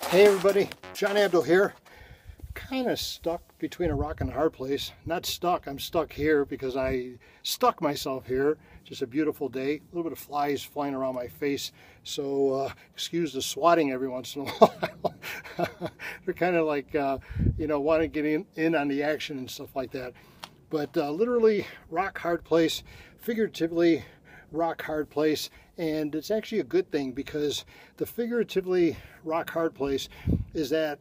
Hey everybody, John Abdul here. Kind of stuck between a rock and a hard place. Not stuck, I'm stuck here because I stuck myself here. Just a beautiful day. A little bit of flies flying around my face. So excuse the swatting every once in a while. They're kind of like, want to get in on the action and stuff like that. But literally rock hard place, figuratively rock hard place. And it's actually a good thing because the figuratively rock hard place is that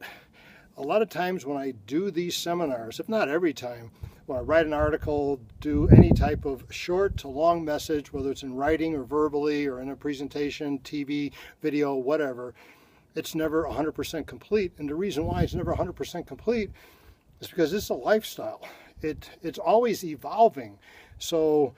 a lot of times when I do these seminars, if not every time, when I write an article, do any type of short to long message, whether it's in writing or verbally or in a presentation, TV, video, whatever, it's never 100% complete. And the reason why it's never 100% complete is because it's a lifestyle. It's always evolving. So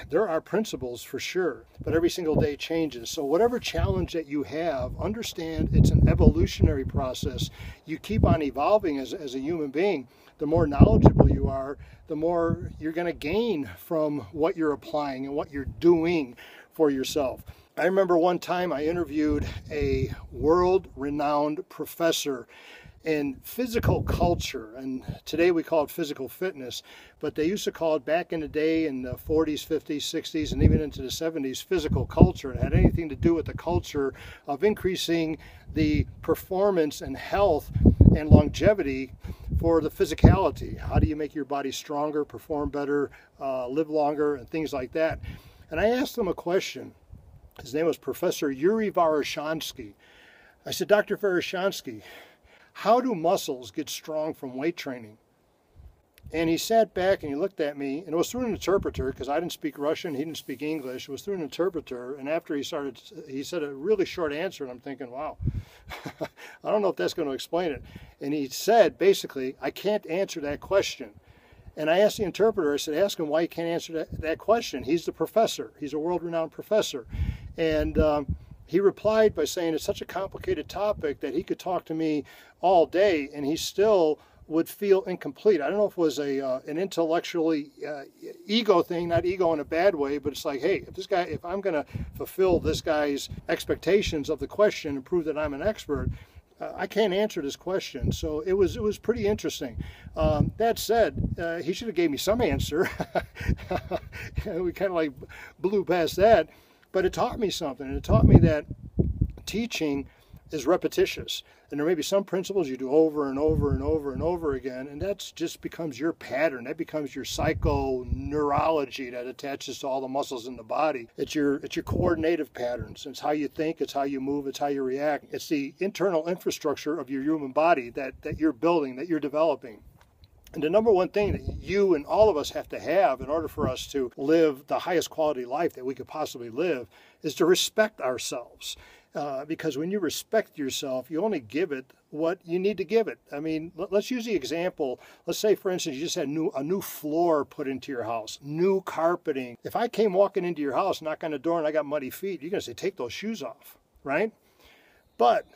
there are principles for sure, but every single day changes. So whatever challenge that you have, understand it's an evolutionary process. You keep on evolving as a human being. The more knowledgeable you are, the more you're going to gain from what you're applying and what you're doing for yourself. I remember one time I interviewed a world-renowned professor in physical culture, and today we call it physical fitness, but they used to call it back in the day in the 40s, 50s, 60s, and even into the 70s, physical culture. It had anything to do with the culture of increasing the performance and health and longevity for the physicality. How do you make your body stronger, perform better, live longer, and things like that. And I asked him a question. His name was Professor Yuri Verhoshansky. I said, Dr. Verhoshansky, how do muscles get strong from weight training? And he sat back and he looked at me, and it was through an interpreter because I didn't speak Russian, he didn't speak English. It was through an interpreter, and after he said a really short answer, and I'm thinking, wow, I don't know if that's going to explain it. And he said, basically, I can't answer that question. And I asked the interpreter, I said, ask him why he can't answer that question. He's the professor. He's a world-renowned professor. And he replied by saying it's such a complicated topic that he could talk to me all day and he still would feel incomplete. I don't know if it was an intellectually ego thing, not ego in a bad way, but it's like, hey, if I'm going to fulfill this guy's expectations of the question and prove that I'm an expert, I can't answer this question. So it was pretty interesting. That said, he should have gave me some answer. We kind of like blew past that. But it taught me something, and it taught me that teaching is repetitious. And there may be some principles you do over and over and over and over again, and that just becomes your pattern. That becomes your psychoneurology that attaches to all the muscles in the body. It's your coordinative patterns. It's how you think, it's how you move, it's how you react. It's the internal infrastructure of your human body that you're building, that you're developing. And the number one thing that you and all of us have to have in order for us to live the highest quality life that we could possibly live is to respect ourselves. Because when you respect yourself, you only give it what you need to give it. I mean, let's use the example. Let's say, for instance, you just had a new floor put into your house, new carpeting. If I came walking into your house, knock on the door, and I got muddy feet, you're going to say, take those shoes off, right? But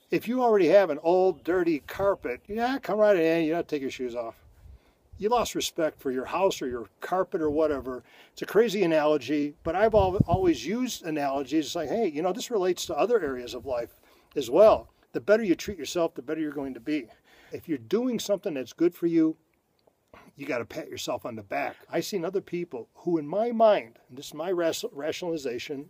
if you already have an old, dirty carpet, yeah, come right in, you don't take your shoes off. You lost respect for your house or your carpet or whatever. It's a crazy analogy, but I've always used analogies. It's like, hey, this relates to other areas of life as well. The better you treat yourself, the better you're going to be. If you're doing something that's good for you, you got to pat yourself on the back. I've seen other people who, in my mind, and this is my rationalization,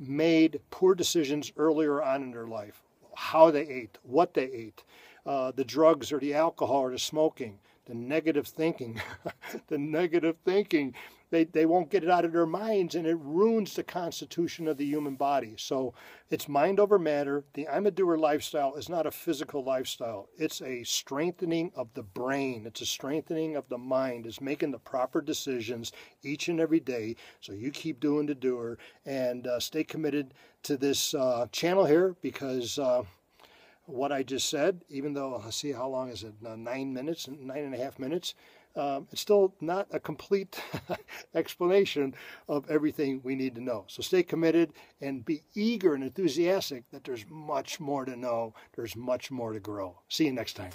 made poor decisions earlier on in their life. How they ate, what they ate, the drugs or the alcohol or the smoking, the negative thinking, they won't get it out of their minds, and it ruins the constitution of the human body. So it's mind over matter. The I'm a doer lifestyle is not a physical lifestyle. It's a strengthening of the brain. It's a strengthening of the mind. It's making the proper decisions each and every day. So you keep doing the doer and stay committed to this channel here because what I just said, even though, let's see, how long is it? 9 minutes, 9.5 minutes. It's still not a complete explanation of everything we need to know. So stay committed and be eager and enthusiastic that there's much more to know. There's much more to grow. See you next time.